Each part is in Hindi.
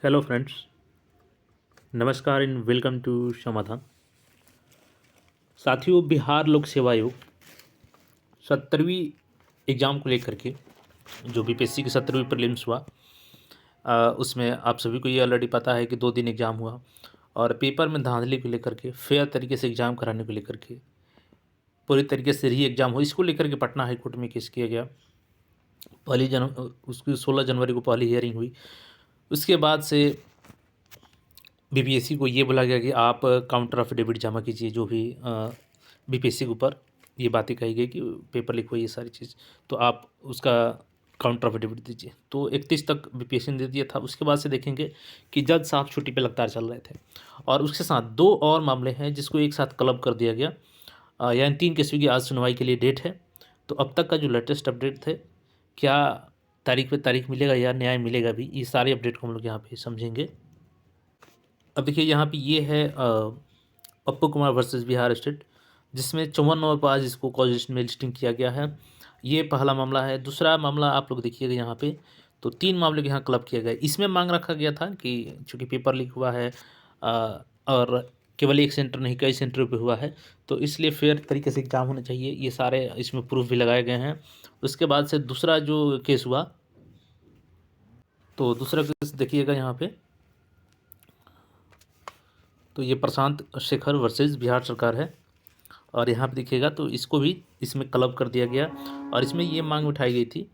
हेलो फ्रेंड्स, नमस्कार एंड वेलकम टू समाधान। साथियों, बिहार लोक सेवा आयोग 70वीं एग्ज़ाम को लेकर के जो बीपीएससी की 70वीं प्रीलिम्स हुआ, उसमें आप सभी को ये ऑलरेडी पता है कि 2 दिन एग्ज़ाम हुआ और पेपर में धांधली को लेकर के, फेयर तरीके से एग्ज़ाम कराने को लेकर के, पूरी तरीके से री एग्ज़ाम हो, इसको लेकर के पटना हाई कोर्ट में केस किया गया। उसकी 16 जनवरी को पहली हियरिंग हुई। उसके बाद से बीपीएससी को ये बोला गया कि आप काउंटर एफिडेविट जमा कीजिए, जो भी बीपीएससी के ऊपर ये बातें कही गई कि पेपर लीक हुई, ये सारी चीज़, तो आप उसका काउंटर एफिडेविट दीजिए। तो 31 तक बीपीएससी ने दे दिया था। उसके बाद से देखेंगे कि जज साहब छुट्टी पे लगातार चल रहे थे और उसके साथ 2 और मामले हैं जिसको एक साथ क्लब कर दिया गया। यानी 3 केसों की आज सुनवाई के लिए डेट है। तो अब तक का जो लेटेस्ट अपडेट थे, क्या तारीख पे तारीख मिलेगा या न्याय मिलेगा भी, ये सारे अपडेट को हम लोग यहाँ पे समझेंगे। अब देखिए यहाँ पे ये है पप्पू कुमार वर्सेस बिहार स्टेट, जिसमें 54 नंबर पर आज इसको कॉज में लिस्टिंग किया गया है। ये पहला मामला है। दूसरा मामला आप लोग देखिएगा यहाँ पे, तो 3 मामले को यहाँ क्लब किया गया। इसमें मांग रखा गया था कि चूँकि पेपर लीक हुआ है और केवल एक सेंटर नहीं कई सेंटरों पे हुआ है, तो इसलिए फेयर तरीके से एग्जाम होना चाहिए। ये सारे इसमें प्रूफ भी लगाए गए हैं। उसके बाद से दूसरा जो केस हुआ, तो दूसरा केस देखिएगा यहाँ पे, तो ये प्रशांत शेखर वर्सेस बिहार सरकार है और यहाँ पे देखिएगा तो इसको भी इसमें क्लब कर दिया गया और इसमें ये मांग उठाई गई थी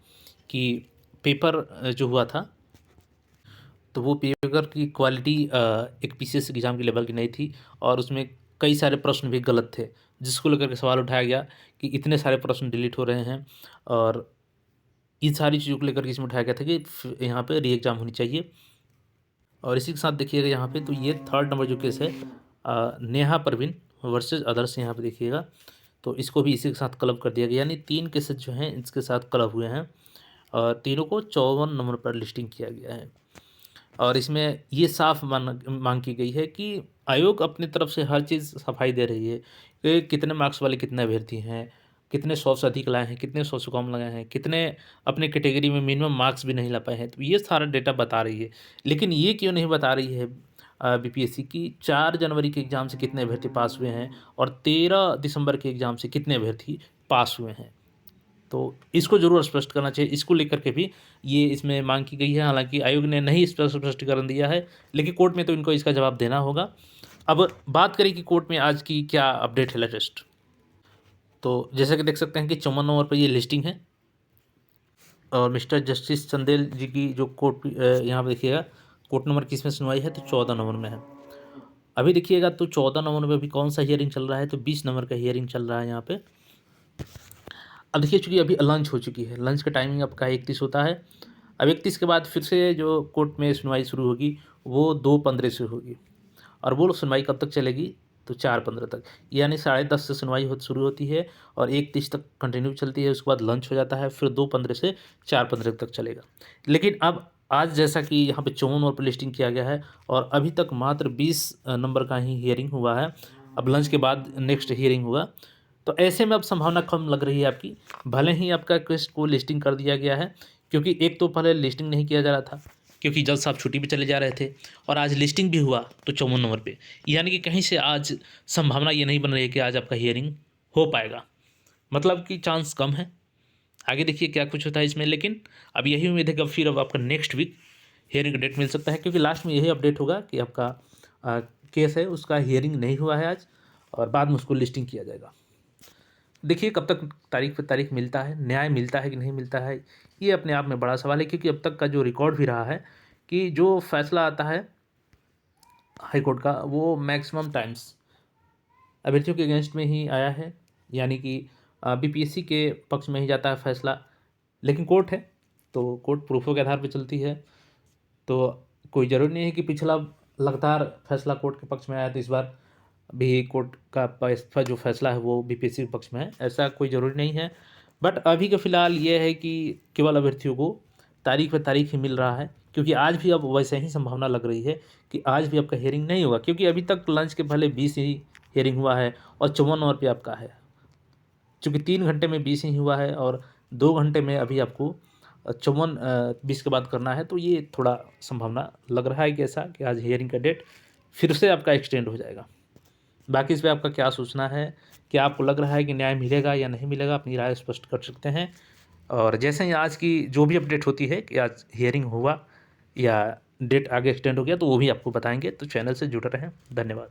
कि पेपर जो हुआ था, तो वो पेपर की क्वालिटी एक पीसीएस एग्ज़ाम के लेवल की नहीं थी और उसमें कई सारे प्रश्न भी गलत थे, जिसको लेकर के सवाल उठाया गया कि इतने सारे प्रश्न डिलीट हो रहे हैं। और इन सारी चीज़ों को लेकर के इसमें उठाया गया था कि यहाँ पे री एग्ज़ाम होनी चाहिए। और इसी के साथ देखिएगा यहाँ पे, तो ये 3rd नंबर जो केस है नेहा परवीन वर्सेस अदर्स, यहाँ पे देखिएगा तो इसको भी इसी के साथ क्लब कर दिया गया। यानी 3 केसेस जो हैं इसके साथ क्लब हुए हैं और तीनों को 54 नंबर पर लिस्टिंग किया गया है। और इसमें ये साफ मांग की गई है कि आयोग अपनी तरफ से हर चीज़ सफाई दे रही है कि कितने मार्क्स वाले कितने अभ्यर्थी हैं, कितने 100 से अधिक लाए हैं, कितने 100 से कम लगाए हैं, कितने अपने कैटेगरी में मिनिमम मार्क्स भी नहीं ला पाए हैं। तो ये सारा डेटा बता रही है। लेकिन ये क्यों नहीं बता रही है बीपीएससी की 4 जनवरी के एग्ज़ाम से कितने अभ्यर्थी पास हुए हैं और 13 दिसंबर के एग्ज़ाम से कितने अभ्यर्थी पास हुए हैं। तो इसको ज़रूर स्पष्ट करना चाहिए। इसको लेकर के भी ये इसमें मांग की गई है। हालांकि आयोग ने नहीं स्पष्टीकरण दिया है, लेकिन कोर्ट में तो इनको इसका जवाब देना होगा। अब बात करें कि कोर्ट में आज की क्या अपडेट है लेटेस्ट, तो जैसा कि देख सकते हैं कि 54 नंबर पर ये लिस्टिंग है और मिस्टर जस्टिस चंदेल जी की जो कोर्ट यहाँ पर देखिएगा कोर्ट नंबर किस में सुनवाई है, तो 14 नंबर में है। अभी देखिएगा तो 14 नंबर में अभी कौन सा हियरिंग चल रहा है, तो 20 नंबर का हियरिंग चल रहा है यहाँ पे। अब देखिए चूँकि अभी लंच हो चुकी है, लंच का टाइमिंग आपका 31 होता है। अब 31 के बाद फिर से जो कोर्ट में सुनवाई शुरू होगी वो 2:15 से होगी और वो सुनवाई कब तक चलेगी, तो 4:15 तक। यानी 10:30 से सुनवाई शुरू होती है और 1:30 तक कंटिन्यू चलती है। उसके बाद लंच हो जाता है, फिर 2:15 से 4:15 तक चलेगा। लेकिन अब आज जैसा कि यहाँ पे 54 नंबर पर लिस्टिंग किया गया है और अभी तक मात्र 20 नंबर का ही हियरिंग हुआ है। अब लंच के बाद नेक्स्ट हियरिंग होगा, तो ऐसे में अब संभावना कम लग रही है आपकी। भले ही आपका केस को लिस्टिंग कर दिया गया है, क्योंकि एक तो पहले लिस्टिंग नहीं किया जा रहा था क्योंकि जज साहब छुट्टी पे चले जा रहे थे, और आज लिस्टिंग भी हुआ तो 54 नंबर पे, यानी कि कहीं से आज संभावना ये नहीं बन रही है कि आज आपका हियरिंग हो पाएगा। मतलब कि चांस कम है। आगे देखिए क्या कुछ होता है इसमें। लेकिन अब यही उम्मीद है कि अब फिर अब आपका नेक्स्ट वीक हियरिंग का डेट मिल सकता है, क्योंकि लास्ट में यही अपडेट होगा कि आपका केस है उसका हियरिंग नहीं हुआ है आज और बाद में उसको लिस्टिंग किया जाएगा। देखिए कब तक तारीख पे तारीख मिलता है, न्याय मिलता है कि नहीं मिलता है, ये अपने आप में बड़ा सवाल है। क्योंकि अब तक का जो रिकॉर्ड भी रहा है कि जो फैसला आता है हाई कोर्ट का, वो मैक्सिमम टाइम्स अभ्यर्थियों के अगेंस्ट में ही आया है, यानी कि बीपीएससी के पक्ष में ही जाता है फैसला। लेकिन कोर्ट है तो कोर्ट प्रूफों के आधार पर चलती है, तो कोई ज़रूरी नहीं है कि पिछला लगातार फैसला कोर्ट के पक्ष में आया तो इस बार भी कोर्ट का जो फैसला है वो बीपीएससी के पक्ष में है, ऐसा कोई ज़रूरी नहीं है। बट अभी के फ़िलहाल ये है कि केवल अभ्यर्थियों को तारीख पे तारीख ही मिल रहा है, क्योंकि आज भी अब वैसे ही संभावना लग रही है कि आज भी आपका हियरिंग नहीं होगा, क्योंकि अभी तक लंच के पहले 20 ही हियरिंग हुआ है और 54 नंबर पे आपका है। चूँकि 3 घंटे में 20 ही हुआ है और 2 घंटे में अभी आपको 54 20 के बाद करना है, तो ये थोड़ा संभावना लग रहा है कि ऐसा कि आज हियरिंग का डेट फिर से आपका एक्सटेंड हो जाएगा। बाकी इस पे आपका क्या सोचना है? क्या आपको लग रहा है कि न्याय मिलेगा या नहीं मिलेगा? अपनी राय स्पष्ट कर सकते हैं। और जैसे ही आज की जो भी अपडेट होती है कि आज हियरिंग हुआ या डेट आगे एक्सटेंड हो गया, तो वो भी आपको बताएँगे। तो चैनल से जुड़े रहें। धन्यवाद।